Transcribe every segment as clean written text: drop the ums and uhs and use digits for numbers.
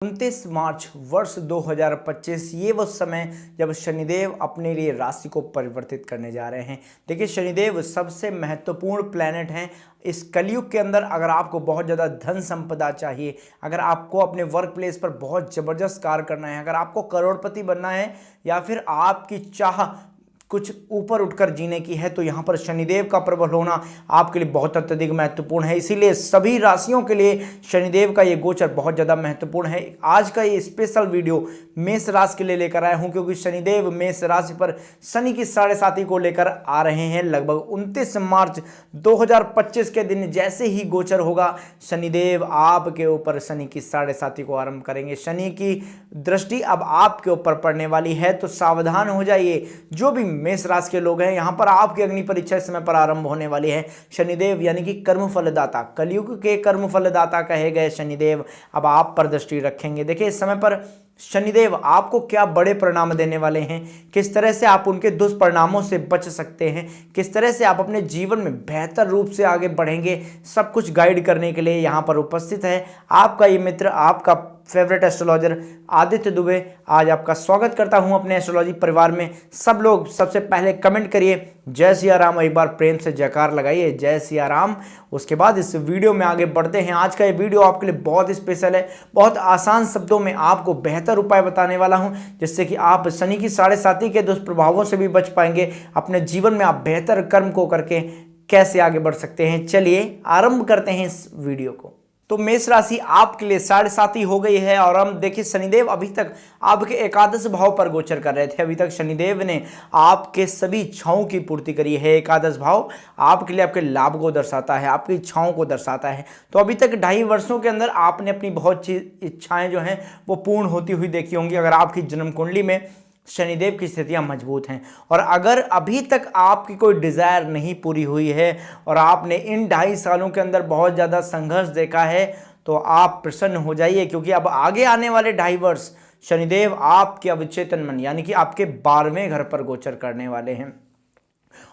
29 मार्च वर्ष 2025 ये वो समय जब शनिदेव अपने लिए राशि को परिवर्तित करने जा रहे हैं। देखिए, शनिदेव सबसे महत्वपूर्ण प्लैनेट हैं इस कलयुग के अंदर। अगर आपको बहुत ज़्यादा धन संपदा चाहिए, अगर आपको अपने वर्क प्लेस पर बहुत ज़बरदस्त कार्य करना है, अगर आपको करोड़पति बनना है या फिर आपकी चाह कुछ ऊपर उठकर जीने की है, तो यहाँ पर शनिदेव का प्रबल होना आपके लिए बहुत अत्यधिक महत्वपूर्ण है। इसीलिए सभी राशियों के लिए शनिदेव का ये गोचर बहुत ज़्यादा महत्वपूर्ण है। आज का ये स्पेशल वीडियो मेष राशि के लिए लेकर आया हूँ, क्योंकि शनिदेव मेष राशि पर शनि की 7.5 को लेकर आ रहे हैं। लगभग 29 मार्च 2025 के दिन जैसे ही गोचर होगा, शनिदेव आपके ऊपर शनि की 7.5 को आरंभ करेंगे। शनि की दृष्टि अब आपके ऊपर पड़ने वाली है, तो सावधान हो जाइए। जो भी मेष राशि के लोग हैं, यहां पर आपकी अग्नि परीक्षा इस समय पर आरंभ होने वाली है। शनिदेव यानी कि कर्म फलदाता, कलयुग के कर्म फलदाता कहे गए शनिदेव अब आप पर दृष्टि रखेंगे। देखिए, इस समय पर शनिदेव आपको क्या बड़े परिणाम देने वाले हैं, किस तरह से आप उनके दुष्परिणामों से बच सकते हैं, किस तरह से आप अपने जीवन में बेहतर रूप से आगे बढ़ेंगे, सब कुछ गाइड करने के लिए यहाँ पर उपस्थित है आपका ये मित्र, आपका फेवरेट एस्ट्रोलॉजर आदित्य दुबे। आज आपका स्वागत करता हूं अपने एस्ट्रोलॉजी परिवार में। सब लोग सबसे पहले कमेंट करिए जय सिया राम, एक बार प्रेम से जयकार लगाइए जय सिया राम। उसके बाद इस वीडियो में आगे बढ़ते हैं। आज का ये वीडियो आपके लिए बहुत स्पेशल है। बहुत आसान शब्दों में आपको बेहतर उपाय बताने वाला हूं, जिससे कि आप शनि की 7.5 के दुष्प्रभावों से भी बच पाएंगे। अपने जीवन में आप बेहतर कर्म को करके कैसे आगे बढ़ सकते हैं, चलिए आरंभ करते हैं इस वीडियो को। तो मेष राशि आपके लिए 7.5 हो गई है। और हम देखिए, शनिदेव अभी तक आपके एकादश भाव पर गोचर कर रहे थे। अभी तक शनिदेव ने आपके सभी इच्छाओं की पूर्ति करी है। एकादश भाव आपके लिए आपके लाभ को दर्शाता है, आपकी इच्छाओं को दर्शाता है। तो अभी तक 2.5 वर्षों के अंदर आपने अपनी बहुत सी इच्छाएं जो हैं वो पूर्ण होती हुई देखी होंगी, अगर आपकी जन्म कुंडली में शनिदेव की स्थितियां मजबूत हैं। और अगर अभी तक आपकी कोई डिज़ायर नहीं पूरी हुई है और आपने इन 2.5 सालों के अंदर बहुत ज़्यादा संघर्ष देखा है, तो आप प्रसन्न हो जाइए, क्योंकि अब आगे आने वाले 2.5 वर्ष शनिदेव आपके अवचेतन मन यानी कि आपके 12वें घर पर गोचर करने वाले हैं।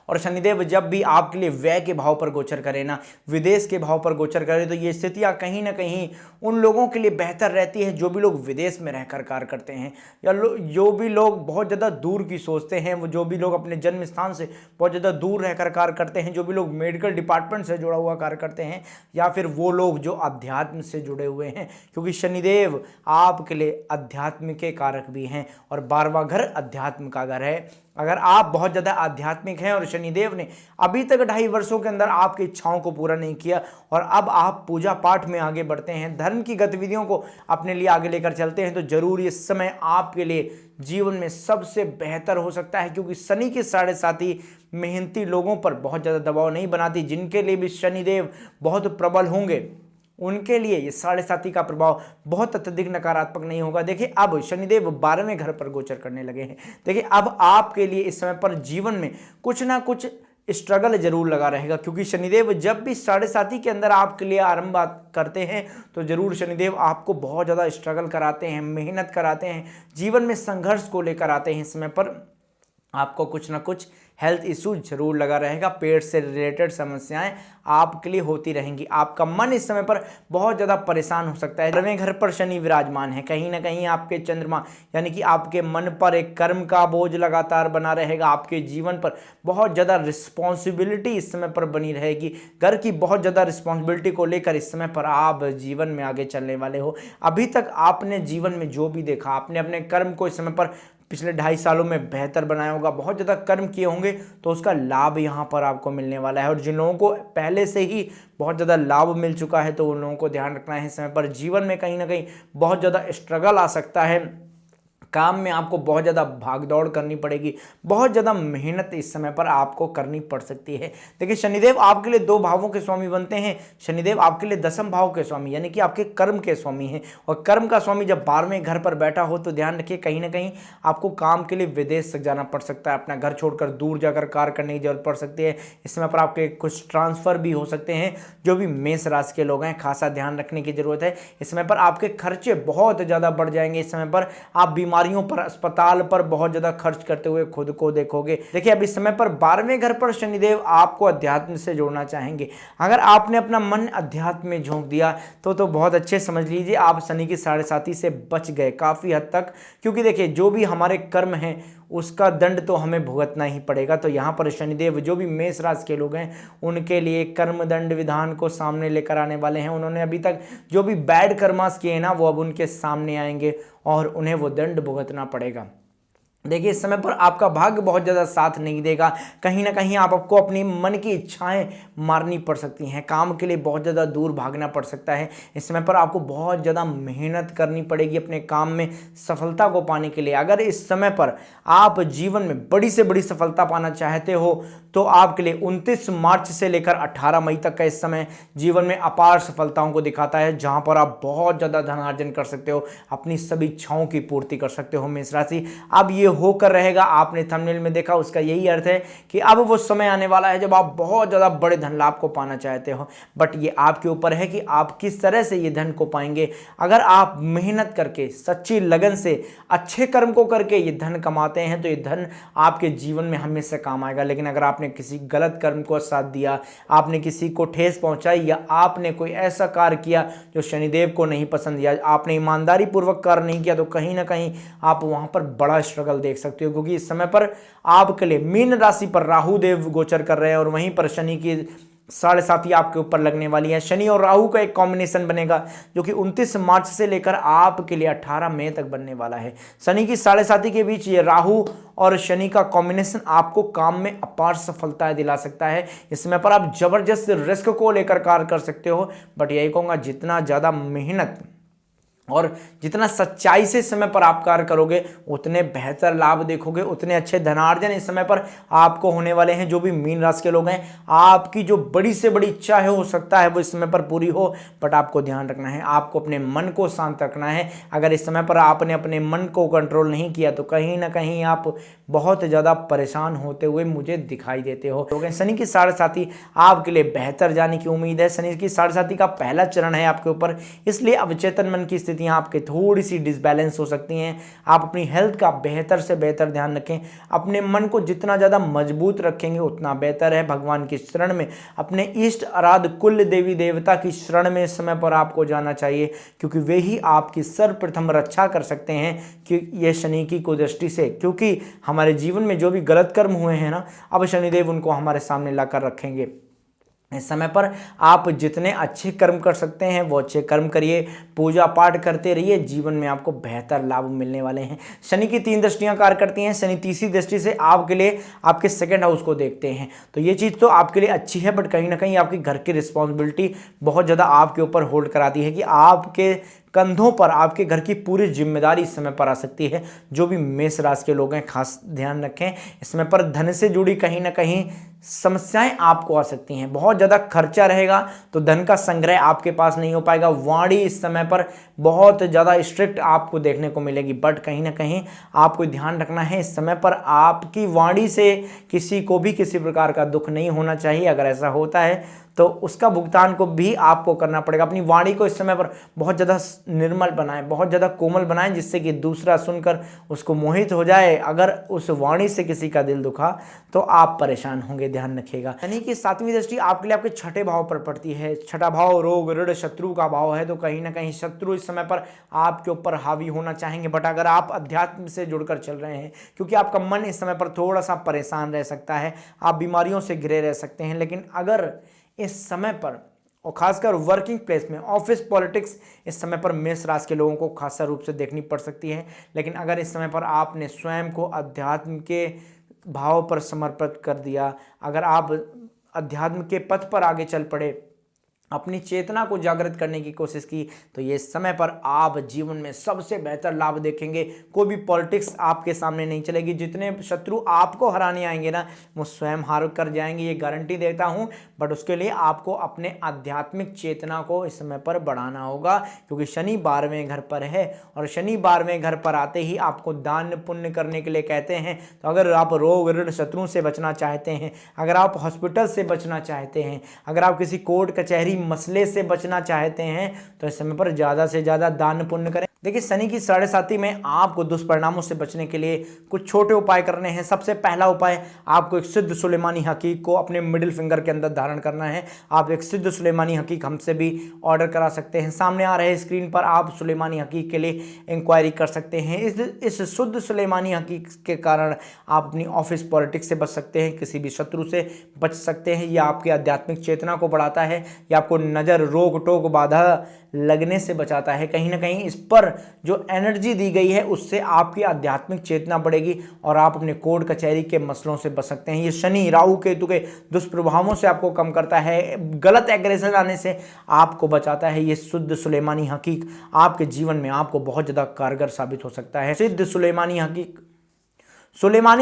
और शनिदेव जब भी आपके लिए व्यय के भाव पर गोचर करे ना, विदेश के भाव पर गोचर करे, तो ये स्थितियां कहीं ना कहीं उन लोगों के लिए बेहतर रहती है जो भी लोग विदेश में रहकर कार्य करते हैं, या जो भी लोग बहुत ज़्यादा दूर की सोचते हैं, वो जो भी लोग अपने जन्म स्थान से बहुत ज़्यादा दूर रहकर कार्य करते हैं, जो भी लोग मेडिकल डिपार्टमेंट से जुड़ा हुआ कार्य करते हैं, या फिर वो लोग जो अध्यात्म से जुड़े हुए हैं, क्योंकि शनिदेव आपके लिए अध्यात्म के कारक भी हैं और 12वां घर अध्यात्म का घर है। अगर आप बहुत ज़्यादा आध्यात्मिक हैं और शनिदेव ने अभी तक 2.5 वर्षों के अंदर आपकी इच्छाओं को पूरा नहीं किया और अब आप पूजा पाठ में आगे बढ़ते हैं, धर्म की गतिविधियों को अपने लिए आगे लेकर चलते हैं, तो जरूर इस समय आपके लिए जीवन में सबसे बेहतर हो सकता है। क्योंकि शनि की 7.5 मेहनती लोगों पर बहुत ज़्यादा दबाव नहीं बनाती। जिनके लिए भी शनिदेव बहुत प्रबल होंगे, उनके लिए ये 7.5 का प्रभाव बहुत अत्यधिक नकारात्मक नहीं होगा। देखिए, अब शनिदेव 12वें घर पर गोचर करने लगे हैं। देखिए, अब आपके लिए इस समय पर जीवन में कुछ ना कुछ स्ट्रगल जरूर लगा रहेगा, क्योंकि शनिदेव जब भी 7.5 के अंदर आपके लिए आरंभ करते हैं, तो जरूर शनिदेव आपको बहुत ज़्यादा स्ट्रगल कराते हैं, मेहनत कराते हैं, जीवन में संघर्ष को लेकर आते हैं। इस समय पर आपको कुछ ना कुछ हेल्थ इशू जरूर लगा रहेगा, पेट से रिलेटेड समस्याएं आपके लिए होती रहेंगी। आपका मन इस समय पर बहुत ज़्यादा परेशान हो सकता है। 12वें घर पर शनि विराजमान है, कहीं ना कहीं आपके चंद्रमा यानी कि आपके मन पर एक कर्म का बोझ लगातार बना रहेगा। आपके जीवन पर बहुत ज़्यादा रिस्पॉन्सिबिलिटी इस समय पर बनी रहेगी। घर की बहुत ज़्यादा रिस्पॉन्सिबिलिटी को लेकर इस समय पर आप जीवन में आगे चलने वाले हो। अभी तक आपने जीवन में जो भी देखा, आपने अपने कर्म को इस समय पर पिछले 2.5 सालों में बेहतर बनाया होगा, बहुत ज़्यादा कर्म किए होंगे, तो उसका लाभ यहाँ पर आपको मिलने वाला है। और जिन लोगों को पहले से ही बहुत ज़्यादा लाभ मिल चुका है, तो उन लोगों को ध्यान रखना है, इस समय पर जीवन में कहीं ना कहीं बहुत ज़्यादा स्ट्रगल आ सकता है। काम में आपको बहुत ज़्यादा भागदौड़ करनी पड़ेगी, बहुत ज़्यादा मेहनत इस समय पर आपको करनी पड़ सकती है। देखिए, शनिदेव आपके लिए 2 भावों के स्वामी बनते हैं। शनिदेव आपके लिए 10वें भाव के स्वामी यानी कि आपके कर्म के स्वामी हैं, और कर्म का स्वामी जब 12वें घर पर बैठा हो, तो ध्यान रखिए कहीं ना कहीं आपको काम के लिए विदेश तक जाना पड़ सकता है, अपना घर छोड़कर दूर जाकर कार्य करने की जरूरत पड़ सकती है। इस समय पर आपके कुछ ट्रांसफर भी हो सकते हैं। जो भी मेष राशि के लोग हैं, खासा ध्यान रखने की जरूरत है। इस समय पर आपके खर्चे बहुत ज़्यादा बढ़ जाएंगे। इस समय पर आप बीमारी बीमारियों पर, अस्पताल पर बहुत ज़्यादा खर्च करते हुए खुद को देखोगे। देखिए अब इस समय पर 12वें घर पर शनिदेव आपको अध्यात्म से जोड़ना चाहेंगे। अगर आपने अपना मन अध्यात्म में झोंक दिया तो बहुत अच्छे समझ लीजिए आप शनि की साढ़े साथी से बच गए काफ़ी हद तक, क्योंकि देखिए जो भी हमारे कर्म हैं उसका दंड तो हमें भुगतना ही पड़ेगा। तो यहाँ पर शनिदेव जो भी मेष राशि के लोग हैं उनके लिए कर्म दंड विधान को सामने लेकर आने वाले हैं। उन्होंने अभी तक जो भी बैड कर्मास किए ना वो अब उनके सामने आएंगे और उन्हें वो दंड भुगतना पड़ेगा। देखिए इस समय पर आपका भाग्य बहुत ज़्यादा साथ नहीं देगा, कहीं ना कहीं आपको अपनी मन की इच्छाएं मारनी पड़ सकती हैं, काम के लिए बहुत ज़्यादा दूर भागना पड़ सकता है। इस समय पर आपको बहुत ज़्यादा मेहनत करनी पड़ेगी अपने काम में सफलता को पाने के लिए। अगर इस समय पर आप जीवन में बड़ी से बड़ी सफलता पाना चाहते हो तो आपके लिए 29 मार्च से लेकर 18 मई तक का इस समय जीवन में अपार सफलताओं को दिखाता है, जहां पर आप बहुत ज़्यादा धनार्जन कर सकते हो, अपनी सभी इच्छाओं की पूर्ति कर सकते हो मेष राशि। अब ये होकर रहेगा, आपने थंबनेल में देखा, उसका यही अर्थ है कि अब वो समय आने वाला है जब आप बहुत ज़्यादा बड़े धन लाभ को पाना चाहते हो। बट ये आपके ऊपर है कि आप किस तरह से ये धन को पाएंगे। अगर आप मेहनत करके सच्ची लगन से अच्छे कर्म को करके ये धन कमाते हैं तो ये धन आपके जीवन में हमेशा काम आएगा। लेकिन अगर आपने किसी गलत कर्म को साथ दिया, आपने किसी को ठेस पहुंचाई या आपने कोई ऐसा कार्य किया जो शनिदेव को नहीं पसंद या आपने ईमानदारी पूर्वक कार्य नहीं किया तो कहीं ना कहीं आप वहां पर बड़ा स्ट्रगल देख सकते हो। क्योंकि इस समय पर आपके लिए मीन राशि पर राहु देव गोचर कर रहे हैं और वहीं पर शनि की साढ़े साथी आपके ऊपर लगने वाली है। शनि और राहु का एक कॉम्बिनेशन बनेगा जो कि 29 मार्च से लेकर आपके लिए 18 मई तक बनने वाला है। शनि की साढ़े साथी के बीच ये राहु और शनि का कॉम्बिनेशन आपको काम में अपार सफलताएं दिला सकता है। इस समय पर आप जबरदस्त रिस्क को लेकर कार्य कर सकते हो। बट यही कहूँगा जितना ज़्यादा मेहनत और जितना सच्चाई से इस समय पर आप कार्य करोगे उतने बेहतर लाभ देखोगे, उतने अच्छे धनार्जन इस समय पर आपको होने वाले हैं। जो भी मीन राशि के लोग हैं, आपकी जो बड़ी से बड़ी इच्छा है हो सकता है वो इस समय पर पूरी हो, बट आपको ध्यान रखना है, आपको अपने मन को शांत रखना है। अगर इस समय पर आपने अपने मन को कंट्रोल नहीं किया तो कहीं ना कहीं आप बहुत ज़्यादा परेशान होते हुए मुझे दिखाई देते हो। तो शनि की साढ़े साथी आपके लिए बेहतर जाने की उम्मीद है। शनि की साढ़े साथी का पहला चरण है आपके ऊपर, इसलिए अवचेतन मन की स्थितियां आपके थोड़ी सी डिसबैलेंस हो सकती हैं। आप अपनी हेल्थ का बेहतर से बेहतर ध्यान रखें, अपने मन को जितना ज़्यादा मजबूत रखेंगे उतना बेहतर है। भगवान की शरण में, अपने इष्ट आराध्य कुल देवी देवता की शरण में इस समय पर आपको जाना चाहिए, क्योंकि वे ही आपकी सर्वप्रथम रक्षा कर सकते हैं कि ये शनि की कुदृष्टि से। क्योंकि हमारे जीवन में जो भी गलत कर्म हुए हैं ना, अब शनिदेव उनको हमारे सामने लाकर रखेंगे। इस समय पर आप जितने अच्छे कर्म कर सकते हैं वो अच्छे कर्म करिए, पूजा पाठ करते रहिए, जीवन में आपको बेहतर लाभ मिलने वाले हैं। शनि की 3 दृष्टियां कार्य करती हैं। शनि तीसरी दृष्टि से आपके लिए आपके सेकंड हाउस को देखते हैं, तो ये चीज़ तो आपके लिए अच्छी है, बट कहीं ना कहीं आपकी घर की रिस्पॉन्सिबिलिटी बहुत ज़्यादा आपके ऊपर होल्ड कराती है कि आपके कंधों पर आपके घर की पूरी जिम्मेदारी इस समय पर आ सकती है। जो भी मेष राशि के लोग हैं खास ध्यान रखें, इस समय पर धन से जुड़ी कहीं ना कहीं समस्याएं आपको आ सकती हैं। बहुत ज़्यादा खर्चा रहेगा तो धन का संग्रह आपके पास नहीं हो पाएगा। वाणी इस समय पर बहुत ज़्यादा स्ट्रिक्ट आपको देखने को मिलेगी, बट कहीं ना कहीं आपको ध्यान रखना है इस समय पर आपकी वाणी से किसी को भी किसी प्रकार का दुख नहीं होना चाहिए। अगर ऐसा होता है तो उसका भुगतान को भी आपको करना पड़ेगा। अपनी वाणी को इस समय पर बहुत ज़्यादा निर्मल बनाएं, बहुत ज़्यादा कोमल बनाएं, जिससे कि दूसरा सुनकर उसको मोहित हो जाए। अगर उस वाणी से किसी का दिल दुखा तो आप परेशान होंगे, ध्यान रखिएगा। शनि की 7वीं दृष्टि आपके लिए आपके छठे भाव पर पड़ती है। छठा भाव रोग ऋण शत्रु का भाव है, तो कहीं ना कहीं शत्रु इस समय पर आपके ऊपर हावी होना चाहेंगे। बट अगर आप अध्यात्म से जुड़कर चल रहे हैं, क्योंकि आपका मन इस समय पर थोड़ा सा परेशान रह सकता है, आप बीमारियों से घिरे रह सकते हैं। लेकिन अगर इस समय पर और खासकर वर्किंग प्लेस में, ऑफिस पॉलिटिक्स इस समय पर मेष राशि के लोगों को खासा रूप से देखनी पड़ सकती है। लेकिन अगर इस समय पर आपने स्वयं को अध्यात्म के भाव पर समर्पित कर दिया, अगर आप अध्यात्म के पथ पर आगे चल पड़े, अपनी चेतना को जागृत करने की कोशिश की, तो ये समय पर आप जीवन में सबसे बेहतर लाभ देखेंगे। कोई भी पॉलिटिक्स आपके सामने नहीं चलेगी। जितने शत्रु आपको हराने आएंगे ना, वो स्वयं हार कर जाएंगे, ये गारंटी देता हूँ। बट उसके लिए आपको अपने आध्यात्मिक चेतना को इस समय पर बढ़ाना होगा, क्योंकि शनि 12वें घर पर है और शनि 12वें घर पर आते ही आपको दान पुण्य करने के लिए कहते हैं। तो अगर आप रोग ऋण शत्रुओं से बचना चाहते हैं, अगर आप हॉस्पिटल से बचना चाहते हैं, अगर आप किसी कोर्ट कचहरी मसले से बचना चाहते हैं, तो इस समय पर ज़्यादा से ज़्यादा दान पुण्य करें। देखिए शनि की साढ़े साथी में आपको दुष्परिणामों से बचने के लिए कुछ छोटे उपाय करने हैं। सबसे पहला उपाय, आपको एक सिद्ध सुलेमानी हकीक को अपने मिडिल फिंगर के अंदर धारण करना है। आप एक सिद्ध सुलेमानी हकीक हमसे भी ऑर्डर करा सकते हैं। सामने आ रहे स्क्रीन पर आप सुलेमानी हकीक के लिए इंक्वायरी कर सकते हैं। इस शुद्ध सुलेमानी हकीक के कारण आप अपनी ऑफिस पॉलिटिक्स से बच सकते हैं, किसी भी शत्रु से बच सकते हैं। यह आपकी आध्यात्मिक चेतना को बढ़ाता है, यह आपको नज़र, रोक टोक, बाधा लगने से बचाता है। कहीं ना कहीं इस पर जो एनर्जी दी गई है उससे आपकी आध्यात्मिक चेतना बढ़ेगी और आप अपने कोर्ट कचहरी के मसलों से बच सकते हैं। ये शनि राहु केतु के दुष्प्रभावों से आपको कम करता है, गलत एग्रेशन आने से आपको बचाता है। ये शुद्ध सुलेमानी हकीक आपके जीवन में आपको बहुत ज़्यादा कारगर साबित हो सकता है। सिद्ध सुलेमानी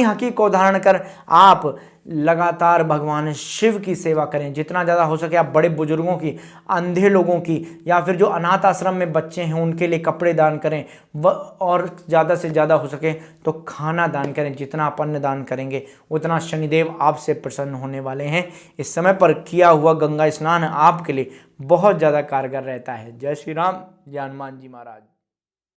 हकीक को धारण कर आप लगातार भगवान शिव की सेवा करें। जितना ज़्यादा हो सके आप बड़े बुजुर्गों की, अंधे लोगों की, या फिर जो अनाथ आश्रम में बच्चे हैं उनके लिए कपड़े दान करें, और ज़्यादा से ज़्यादा हो सके तो खाना दान करें। जितना आप अन्न दान करेंगे उतना शनिदेव आपसे प्रसन्न होने वाले हैं। इस समय पर किया हुआ गंगा स्नान आपके लिए बहुत ज़्यादा कारगर रहता है। जय श्री राम, जय हनुमान जी महाराज।